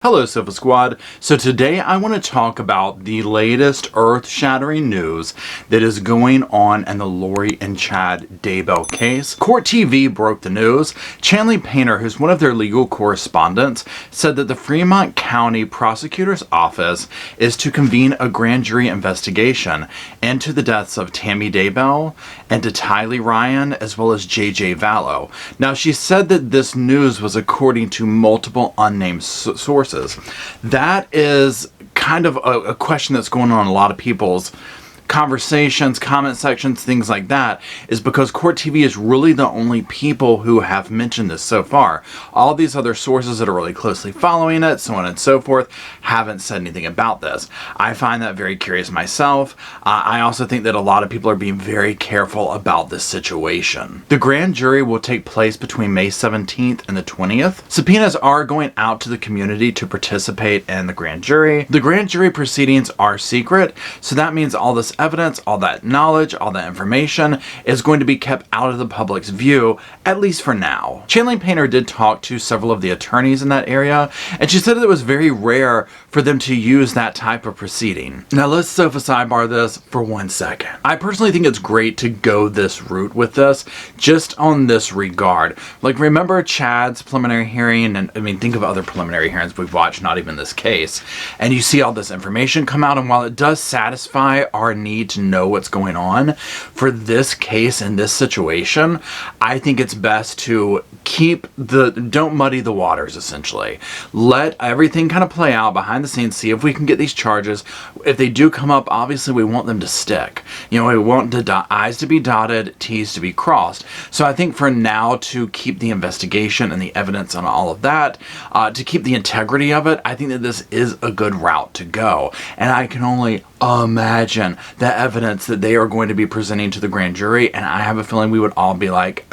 Hello Sofa Squad. So today I want to talk about the latest earth-shattering news that is going on in the Lori and Chad Daybell case. Court TV broke the news. Chanley Painter, who's one of their legal correspondents, said that the Fremont County Prosecutor's Office is to convene a grand jury investigation into the deaths of Tami Daybell and to Tylee Ryan as well as JJ Vallow. Now she said that this news was according to multiple unnamed sources. That is kind of a question that's going on in a lot of people's conversations, comment sections, things like that, is because Court TV is really the only people who have mentioned this so far. All these other sources that are really closely following it, so on and so forth, haven't said anything about this. I find that very curious myself. I also think that a lot of people are being very careful about this situation. The grand jury will take place between May 17th and the 20th. Subpoenas are going out to the community to participate in the grand jury. The grand jury proceedings are secret, so that means all this evidence, all that knowledge, all that information is going to be kept out of the public's view, at least for now. Chanley Painter did talk to several of the attorneys in that area, and she said that it was very rare for them to use that type of proceeding. Now let's sofa sidebar this for 1 second. I personally think it's great to go this route with this, just on this regard. Like, remember Chad's preliminary hearing, and I mean, think of other preliminary hearings we've watched, not even this case, and you see all this information come out, and while it does satisfy our need to know what's going on, for this case and this situation, I think it's best to don't muddy the waters, essentially. Let everything kind of play out behind the scenes, see if we can get these charges. If they do come up, obviously we want them to stick. You know, we want the I's to be dotted, T's to be crossed. So I think for now, to keep the investigation and the evidence on all of that, to keep the integrity of it, I think that this is a good route to go. And I can only imagine the evidence that they are going to be presenting to the grand jury, and I have a feeling we would all be like,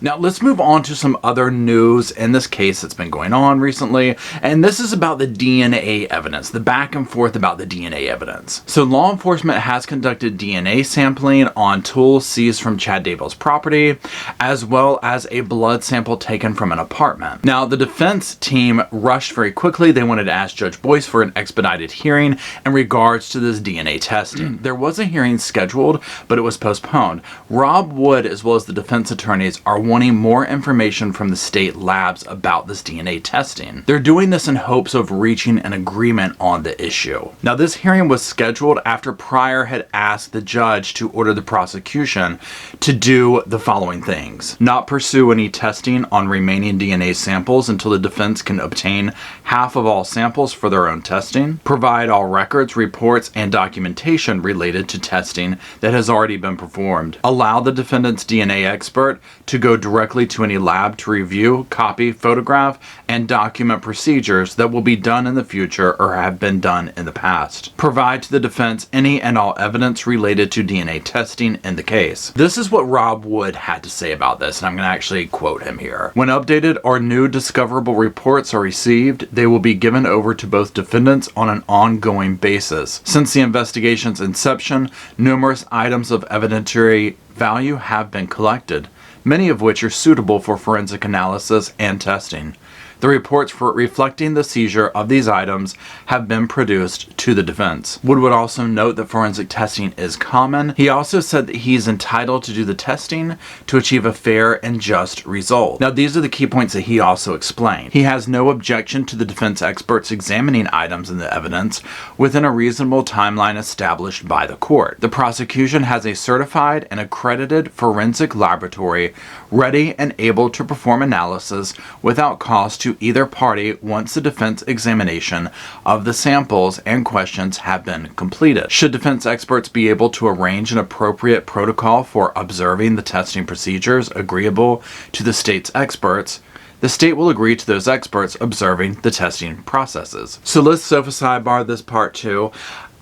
Now let's move on to some other news in this case that's been going on recently, and this is about the DNA evidence, the back and forth about the DNA evidence. So law enforcement has conducted DNA sampling on tools seized from Chad Daybell's property, as well as a blood sample taken from an apartment. Now the defense team rushed very quickly. They wanted to ask Judge Boyce for an expedited hearing in regards to this DNA testing. There was a hearing scheduled, but it was postponed. Rob Wood, as well as the defense attorneys, are wanting more information from the state labs about this DNA testing. They're doing this in hopes of reaching an agreement on the issue. Now this hearing was scheduled after Pryor had asked the judge to order the prosecution to do the following things: not pursue any testing on remaining DNA samples until the defense can obtain half of all samples for their own testing, provide all records, reports, and documentation related to testing that has already been performed, allow the defendant's DNA expert to go directly to any lab to review, copy, photograph, and document procedures that will be done in the future or have been done in the past. Provide to the defense any and all evidence related to DNA testing in the case. This is what Rob Wood had to say about this, and I'm going to actually quote him here. When updated or new discoverable reports are received, they will be given over to both defendants on an ongoing basis. Since the investigation's inception, numerous items of evidentiary value have been collected, many of which are suitable for forensic analysis and testing. The reports for reflecting the seizure of these items have been produced to the defense. Wood would also note that forensic testing is common. He also said that he's entitled to do the testing to achieve a fair and just result. Now these are the key points that he also explained. He has no objection to the defense experts examining items in the evidence within a reasonable timeline established by the court. The prosecution has a certified and accredited forensic laboratory ready and able to perform analysis without cost to either party once the defense examination of the samples and questions have been completed. Should defense experts be able to arrange an appropriate protocol for observing the testing procedures agreeable to the state's experts, the state will agree to those experts observing the testing processes. So let's sofa sidebar this part too.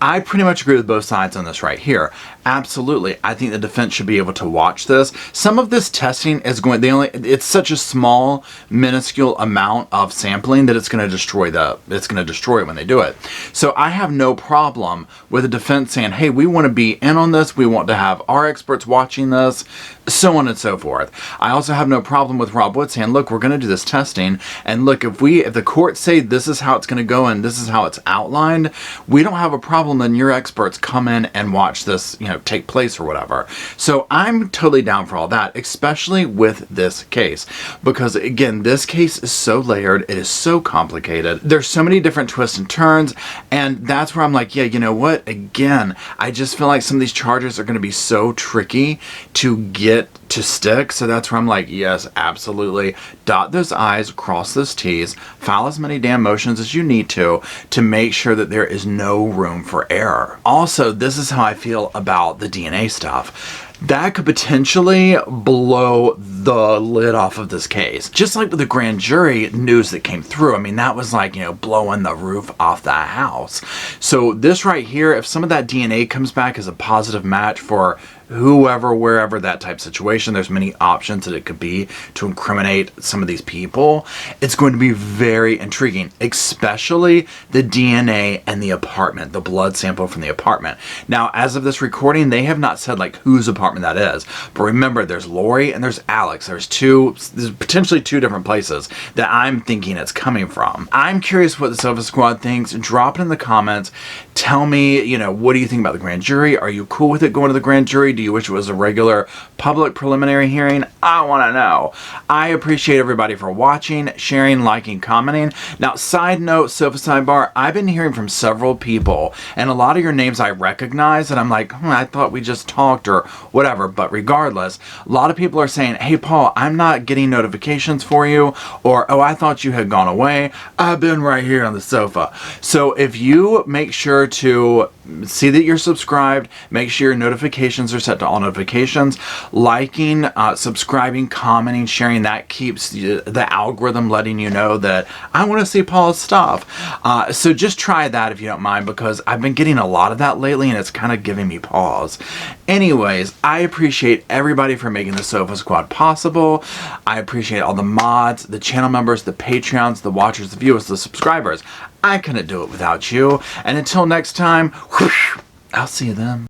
I pretty much agree with both sides on this right here. Absolutely. I think the defense should be able to watch this. Some of this testing is it's such a small, minuscule amount of sampling that it's going to destroy it when they do it. So I have no problem with the defense saying, hey, we want to be in on this. We want to have our experts watching this. so on and so forth. I also have no problem with Rob Wood saying, look, we're going to do this testing, and look, if the courts say this is how it's going to go and this is how it's outlined, we don't have a problem. Then your experts come in and watch this, take place or whatever. So I'm totally down for all that, especially with this case, because again, this case is so layered, it is so complicated. There's so many different twists and turns, and that's where I'm like, yeah, you know what? Again, I just feel like some of these charges are going to be so tricky to get to stick. So that's where I'm like, yes, absolutely. Dot those I's, cross those T's, file as many damn motions as you need to make sure that there is no room for error. Also, this is how I feel about the DNA stuff. That could potentially blow the lid off of this case. Just like with the grand jury news that came through. I mean, that was like, blowing the roof off that house. So this right here, if some of that DNA comes back as a positive match for whoever, wherever, that type of situation, there's many options that it could be to incriminate some of these people. It's going to be very intriguing, especially the DNA and the apartment, the blood sample from the apartment. Now, as of this recording, they have not said like whose apartment that is, but remember, there's Lori and there's Alex. There's potentially two different places that I'm thinking it's coming from. I'm curious what the Sofa Squad thinks. Drop it in the comments. Tell me, what do you think about the grand jury? Are you cool with it going to the grand jury? Do you wish it was a regular public preliminary hearing? I want to know. I appreciate everybody for watching, sharing, liking, commenting. Now, side note, Sofa Sidebar, I've been hearing from several people, and a lot of your names I recognize, and I'm like, I thought we just talked or whatever, but regardless, a lot of people are saying, hey, Paul, I'm not getting notifications for you, or, oh, I thought you had gone away. I've been right here on the sofa. So if you make sure to see that you're subscribed, make sure your notifications are set to all notifications, liking, subscribing, commenting, sharing, that keeps the algorithm letting you know that I want to see Paul's stuff. So just try that if you don't mind, because I've been getting a lot of that lately and it's kind of giving me pause. Anyways, I appreciate everybody for making the Sofa Squad possible. I appreciate all the mods, the channel members, the Patreons, the watchers, the viewers, the subscribers. I couldn't do it without you. And until next time, I'll see you then.